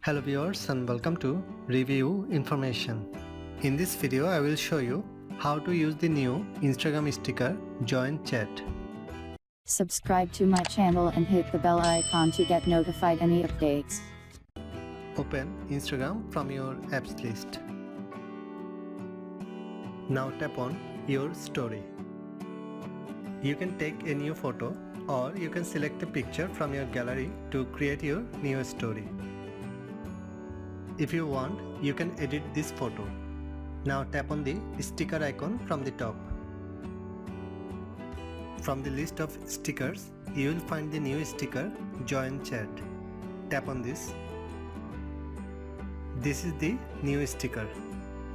Hello viewers and welcome to Review Information. In this video I will show you how to use the new Instagram sticker Join Chat. Subscribe to my channel and hit the bell icon to get notified any updates. Open Instagram from your apps list. Now tap on your story. You can take a new photo or you can select a picture from your gallery to create your new story. If you want, you can edit this photo. Now tap on the sticker icon from the top. From the list of stickers, you will find the new sticker Join Chat. Tap on this. This is the new sticker.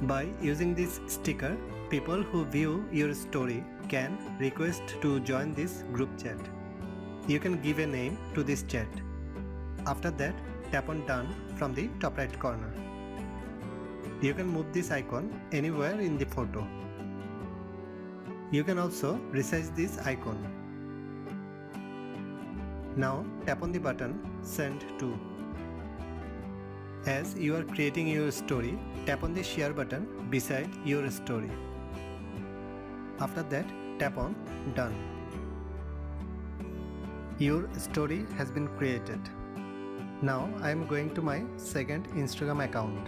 By using this sticker, people who view your story can request to join this group chat. You can give a name to this chat. After that, tap on Done from the top right corner. You can move this icon anywhere in the photo. You can also resize this icon. Now tap on the button Send to. As you are creating your story, tap on the share button beside your story. After that, tap on Done. Your story has been created. Now I am going to my second Instagram account.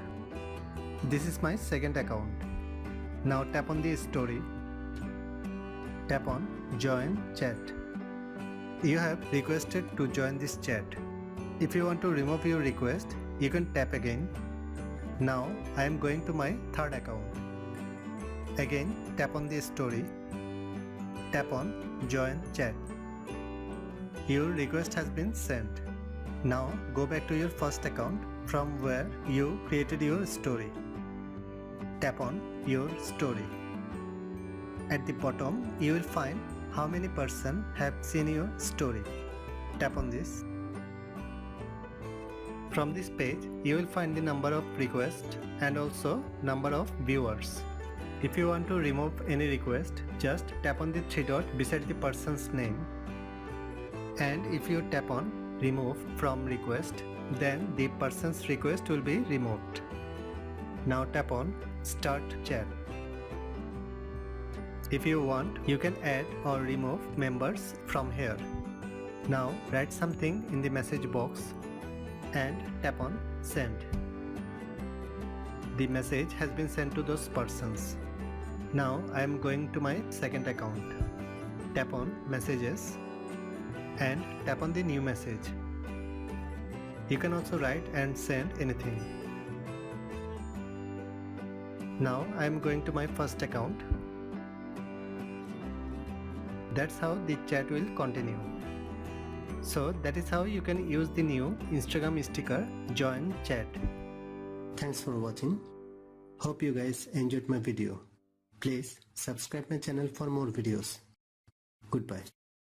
This is my second account. Now tap on the story. Tap on Join Chat. You have requested to join this chat. If you want to remove your request, you can tap again. Now I am going to my third account. Again tap on the story. Tap on Join Chat. Your request has been sent. Now go back to your first account from where you created your story. Tap on your story. At the bottom you will find how many persons have seen your story. Tap on this. From this page you will find the number of requests and also number of viewers. If you want to remove any request, just tap on the three dot beside the person's name. And if you tap on Remove from request, then the person's request will be removed. Now tap on Start Chat. If you want, you can add or remove members from here. Now write something in the message box and tap on Send. The message has been sent to those persons. Now I am going to my second account. Tap on Messages and tap on the new message. You can also write and send anything. Now I am going to my first account. That's how the chat will continue. So that is how you can use the new Instagram sticker Join Chat. Thanks for watching. Hope you guys enjoyed my video. Please subscribe my channel for more videos. Goodbye.